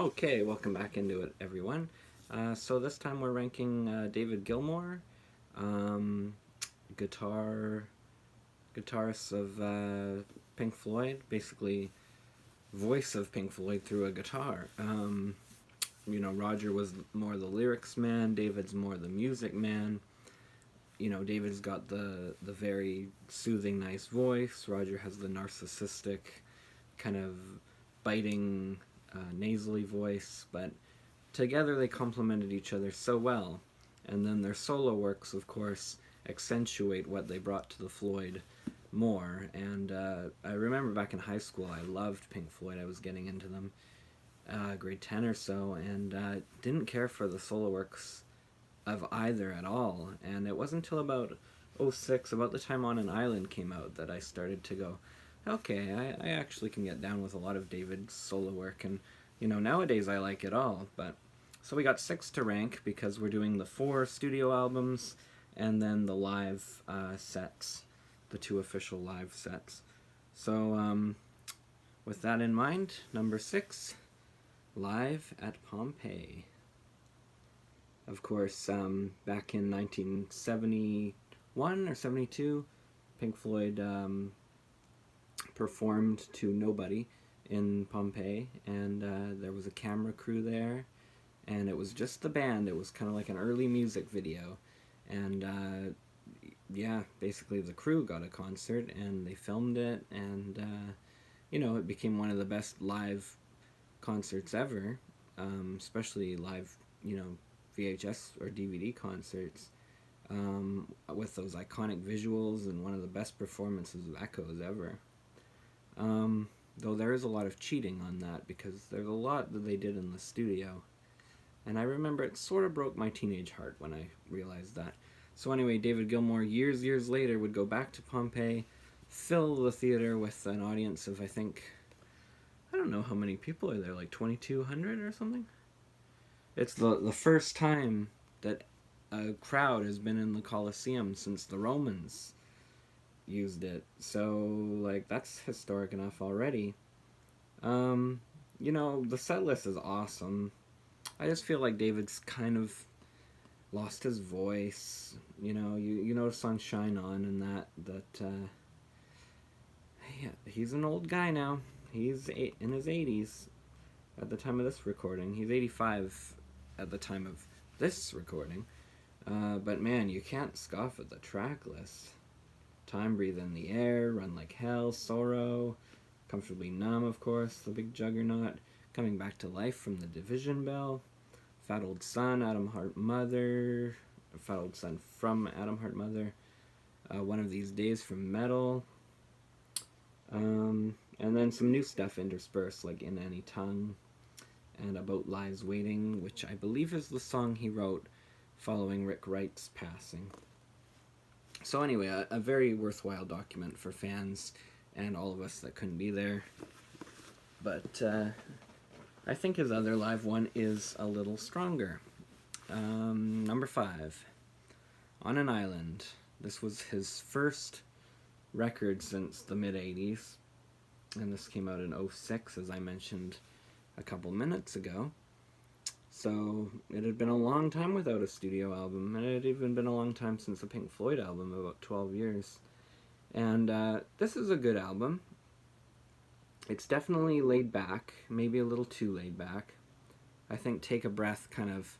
Okay, welcome back into it, everyone. So this time we're ranking David Gilmour, um, guitar guitarist of Pink Floyd, basically voice of Pink Floyd through a guitar. Roger was more the lyrics man, David's more the music man. David's got the very soothing, nice voice. Roger has the narcissistic, kind of biting, nasally voice, but together they complemented each other so well. And then their solo works, of course, accentuate what they brought to the Floyd more. And I remember back in high school, I loved Pink Floyd. I was getting into them, grade 10 or so, and didn't care for the solo works of either at all. And it wasn't until about '06, about the time On an Island came out, that I started to go, okay, I actually can get down with a lot of David's solo work. And nowadays I like it all. But so we got six to rank because we're doing the 4 studio albums and then the live sets, the 2 official live sets. So with that in mind, number 6, Live at Pompeii. Of course, back in 1971 or 72, Pink Floyd performed to nobody in Pompeii, and there was a camera crew there, and it was just the band. It was kind of like an early music video, and yeah, basically the crew got a concert, and they filmed it, and it became one of the best live concerts ever, especially live, VHS or DVD concerts, with those iconic visuals and one of the best performances of echoes ever. Though there is a lot of cheating on that because there's a lot that they did in the studio. And I remember it sort of broke my teenage heart when I realized that. So anyway, David Gilmour, years later, would go back to Pompeii, fill the theater with an audience of, I don't know how many people are there, like 2,200 or something? It's the first time that a crowd has been in the Colosseum since the Romans used it. So, that's historic enough already. The set list is awesome. I just feel like David's kind of lost his voice. You notice on Shine On and that he's an old guy now. He's in his 80s at the time of this recording. He's 85 at the time of this recording. But man, you can't scoff at the track list. Time, Breathe in the Air, Run Like Hell, Sorrow, Comfortably Numb, of course, The Big Juggernaut, Coming Back to Life from the Division Bell, Fat Old Son, Atom Heart Mother, Fat Old Son from Atom Heart Mother, One of These Days from Metal, and then some new stuff interspersed, like In Any Tongue, and About Lives Waiting, which I believe is the song he wrote following Rick Wright's passing. So anyway, a very worthwhile document for fans and all of us that couldn't be there. But I think his other live one is a little stronger. Number 5, On an Island. This was his first record since the mid-'80s, and this came out in '06, as I mentioned a couple minutes ago. So it had been a long time without a studio album, and it had even been a long time since the Pink Floyd album, about 12 years. And this is a good album. It's definitely laid back, maybe a little too laid back. I think Take a Breath kind of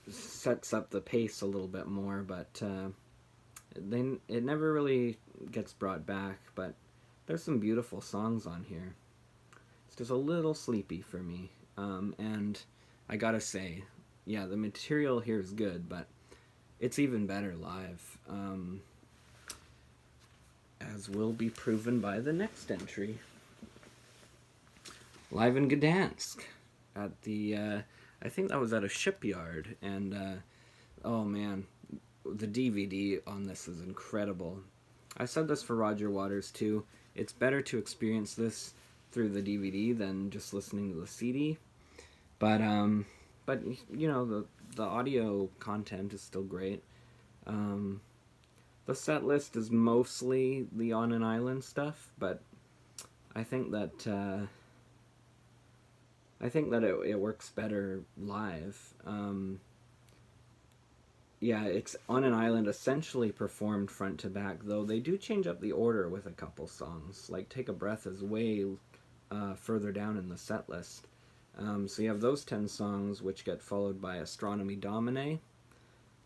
sets up the pace a little bit more, but it never really gets brought back. But there's some beautiful songs on here. It's just a little sleepy for me, and I gotta say, yeah, the material here is good, but it's even better live, as will be proven by the next entry. Live in Gdansk, at the, I think that was at a shipyard, and, oh man, the DVD on this is incredible. I said this for Roger Waters too. It's better to experience this through the DVD than just listening to the CD. But the audio content is still great. The set list is mostly the On an Island stuff, but I think that I think that it works better live. Yeah, it's On an Island essentially performed front to back, though they do change up the order with a couple songs. Like Take a Breath is way further down in the set list. So you have those 10 songs, which get followed by Astronomy Domine,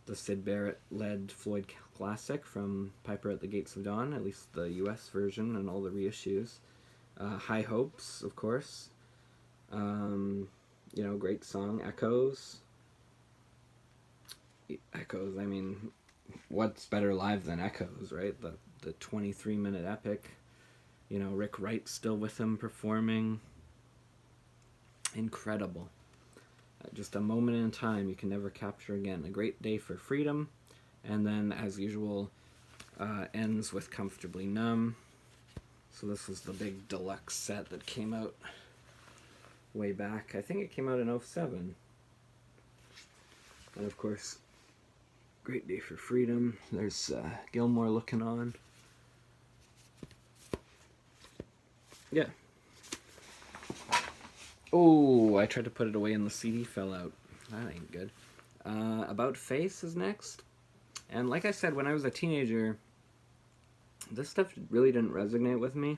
the Syd Barrett-led Floyd classic from Piper at the Gates of Dawn, at least the US version and all the reissues. High Hopes, of course. Great song. Echoes. Echoes, I mean, what's better live than Echoes, right? The 23-minute epic. Rick Wright's still with him performing. Incredible. Just a moment in time you can never capture again. A Great Day for Freedom. And then, as usual, ends with Comfortably Numb. So this was the big deluxe set that came out way back. I think it came out in 2007. And of course, Great Day for Freedom. There's Gilmour looking on. Yeah. Oh, I tried to put it away and the CD fell out. That ain't good. About Face is next. And like I said, when I was a teenager, this stuff really didn't resonate with me.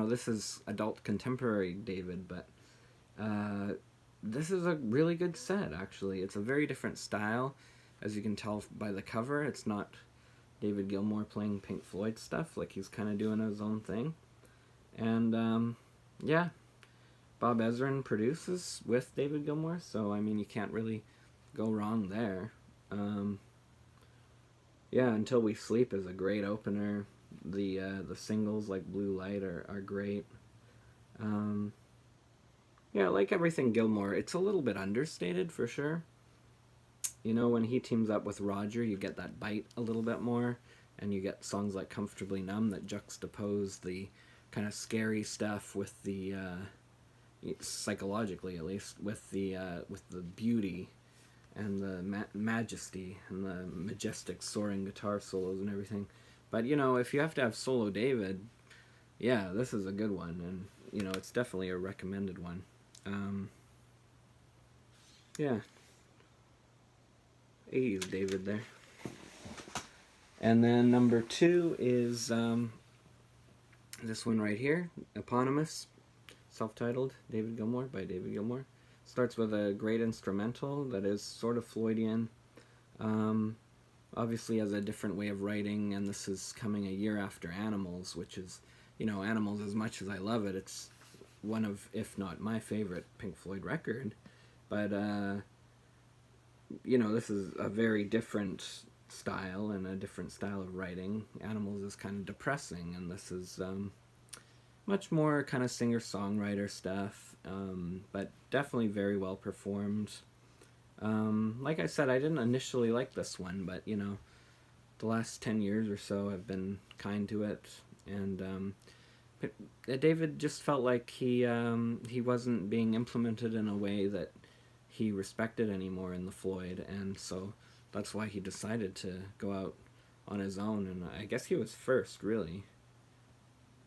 This is adult contemporary David, but this is a really good set, actually. It's a very different style, as you can tell by the cover. It's not David Gilmour playing Pink Floyd stuff, like he's kind of doing his own thing. And, yeah, Bob Ezrin produces with David Gilmour, so, I mean, you can't really go wrong there. Yeah, Until We Sleep is a great opener. The singles like Blue Light are great. Yeah, like everything Gilmour, it's a little bit understated for sure. When he teams up with Roger, you get that bite a little bit more, and you get songs like Comfortably Numb that juxtapose the kind of scary stuff with the psychologically, at least, with the beauty and the majesty and the majestic soaring guitar solos and everything. But if you have to have solo David, yeah, this is a good one, and it's definitely a recommended one. Yeah, 80s David there. And then number 2 is this one right here, eponymous, self-titled, David Gilmour, by David Gilmour. Starts with a great instrumental that is sort of Floydian. Obviously has a different way of writing, and this is coming a year after Animals, which is, Animals, as much as I love it, it's one of, if not my favorite Pink Floyd record. But, this is a very different style and a different style of writing. Animals is kind of depressing, and this is much more kind of singer-songwriter stuff, but definitely very well performed. Like I said, I didn't initially like this one, but the last 10 years or so have been kind to it, and David just felt like he wasn't being implemented in a way that he respected anymore in the Floyd, and so that's why he decided to go out on his own, and I guess he was first, really.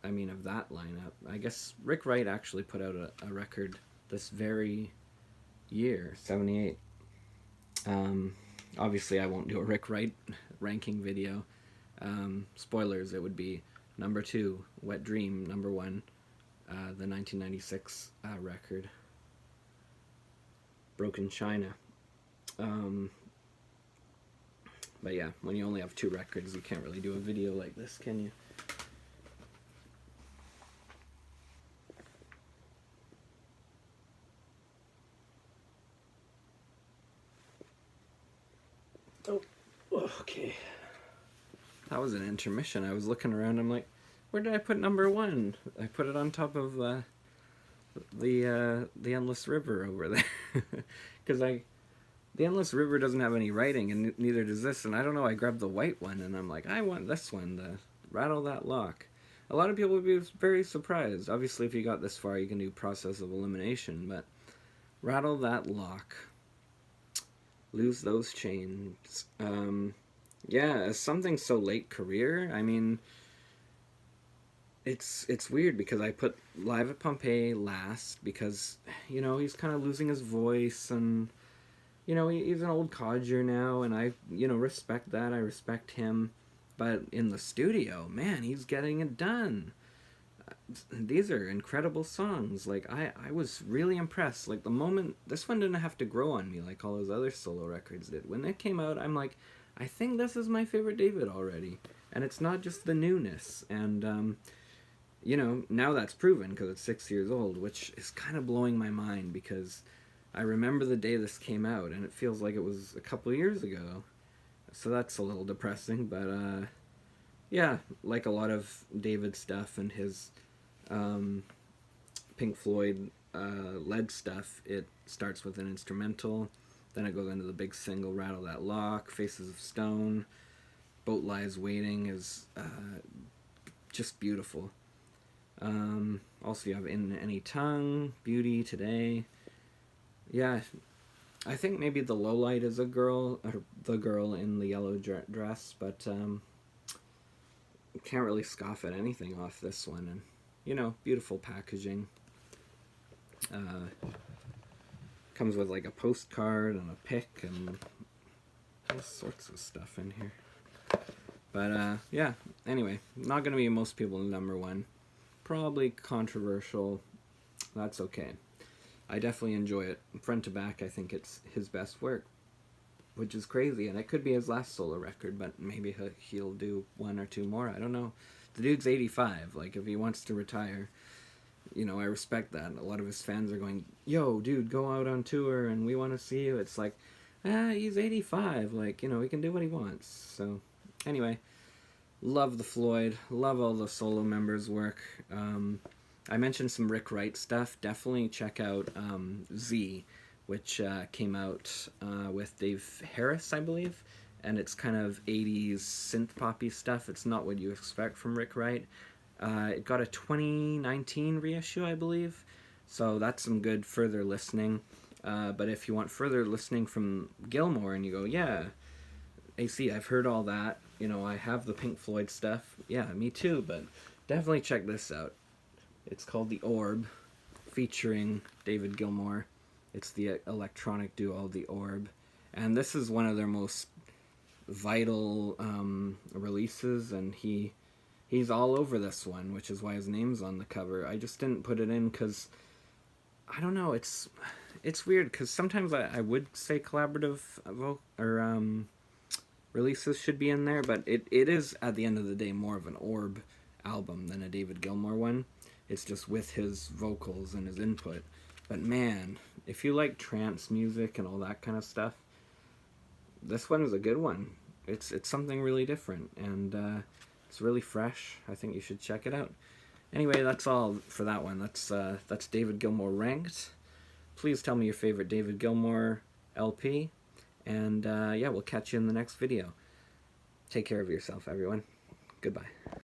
I mean, of that lineup. I guess Rick Wright actually put out a record this very year, 78. Obviously, I won't do a Rick Wright ranking video. Spoilers, it would be number 2, Wet Dream, number 1, the 1996 record, Broken China. But yeah, when you only have 2 records, you can't really do a video like this, can you? Oh, okay. That was an intermission. I was looking around, I'm like, where did I put number 1? I put it on top of the Endless River over there. Because the Endless River doesn't have any writing, and neither does this, and I don't know, I grabbed the white one, and I'm like, I want this one, the Rattle That Lock. A lot of people would be very surprised. Obviously, if you got this far, you can do Process of Elimination, but Rattle That Lock. Lose Those Chains. Yeah, as something so late career, I mean, it's weird because I put Live at Pompeii last because, you know, he's kind of losing his voice, and, you know, he's an old codger now, and I, you know, respect that. I respect him. But in the studio, man, he's getting it done. These are incredible songs. Like, I was really impressed. Like, the moment, this one didn't have to grow on me like all his other solo records did. When it came out, I'm like, I think this is my favorite David already. And it's not just the newness. And, you know, now that's proven because it's 6 years old, which is kind of blowing my mind because I remember the day this came out and it feels like it was a couple years ago. So that's a little depressing, but yeah, like a lot of David stuff and his Pink Floyd led stuff, it starts with an instrumental, then it goes into the big single, Rattle That Lock, Faces of Stone, Boat Lies Waiting is just beautiful. Also, you have In Any Tongue, Beauty, Today. Yeah, I think maybe the lowlight is a girl, or the girl in the yellow dress, but can't really scoff at anything off this one. And, you know, beautiful packaging. Comes with like a postcard and a pic and all sorts of stuff in here. But yeah, anyway, not going to be most people's number one. Probably controversial. That's okay. I definitely enjoy it. Front to back, I think it's his best work, which is crazy. And it could be his last solo record, but maybe he'll do one or two more. I don't know. The dude's 85. Like, if he wants to retire, you know, I respect that. A lot of his fans are going, yo, dude, go out on tour and we want to see you. It's like, he's 85. Like, you know, he can do what he wants. So, anyway, love the Floyd. Love all the solo members' work. I mentioned some Rick Wright stuff. Definitely check out Z, which came out with Dave Harris, I believe. And it's kind of 80s synth poppy stuff. It's not what you expect from Rick Wright. It got a 2019 reissue, I believe. So that's some good further listening. But if you want further listening from Gilmour and you go, yeah, AC, I've heard all that. You know, I have the Pink Floyd stuff. Yeah, me too. But definitely check this out. It's called The Orb, featuring David Gilmour. It's the electronic duo, The Orb. And this is one of their most vital releases, and he's all over this one, which is why his name's on the cover. I just didn't put it in because, I don't know, it's weird, because sometimes I would say collaborative releases should be in there, but it is, at the end of the day, more of an Orb album than a David Gilmour one. It's just with his vocals and his input. But man, if you like trance music and all that kind of stuff, this one is a good one. It's something really different, and it's really fresh. I think you should check it out. Anyway, that's all for that one. That's David Gilmour ranked. Please tell me your favorite David Gilmour LP, and yeah, we'll catch you in the next video. Take care of yourself, everyone. Goodbye.